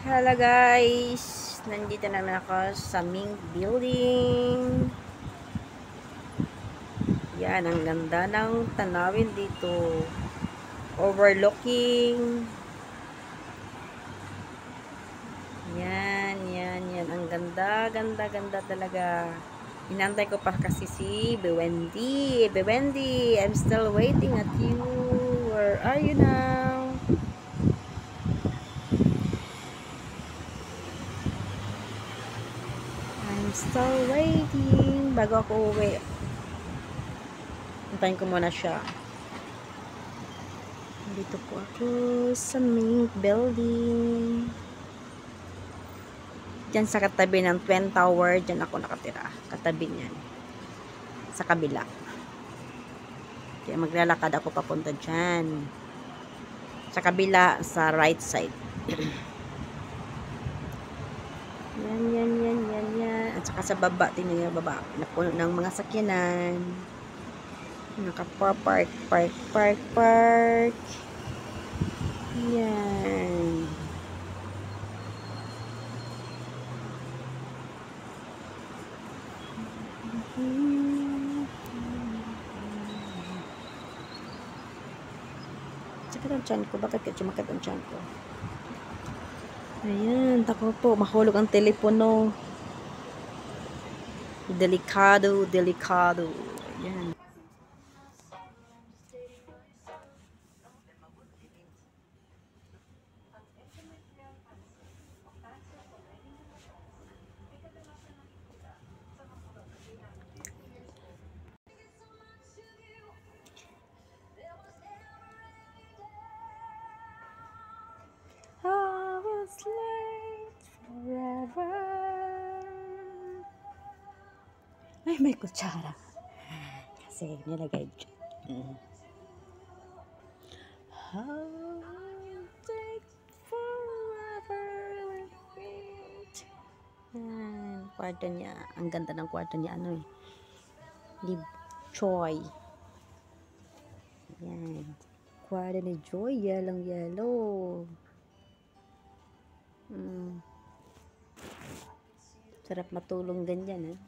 Hello guys! Nandito naman ako sa Ming Building. Yan, ang ganda ng tanawin dito. Overlooking. Yan. Ang ganda talaga. Inantay ko pa kasi si Bewendy. Bewendy, I'm still waiting at you. Where are you now? I'm still waiting. Bago ako uwi. Antayin ko muna siya. Dito po ako sa Ming Building. Diyan sa katabi ng Twin Tower, diyan ako nakatira. Katabi niyan. Sa kabila. Kaya maglalakad ako papunta diyan. Sa kabila, sa right side. Yan. At saka sa baba, tingnan niyo baba. Napuno ng mga sakyanan. Naka-park. Yan. Sakit ang tiyan ko. Bakit ka sumakit ang tiyan ko? Ayan. Tako po. Mahulog ang telepono. Delikado. Ayan. Late forever. Ay, may kutsara. Kasi nilagay dyan. How take forever. Yan, kwarto niya. Ang ganda ng kwarto niya. Ano eh. Live Choi. Yan. Kwarto ni Joy. Yellow. Sarap matulong ganyan, eh.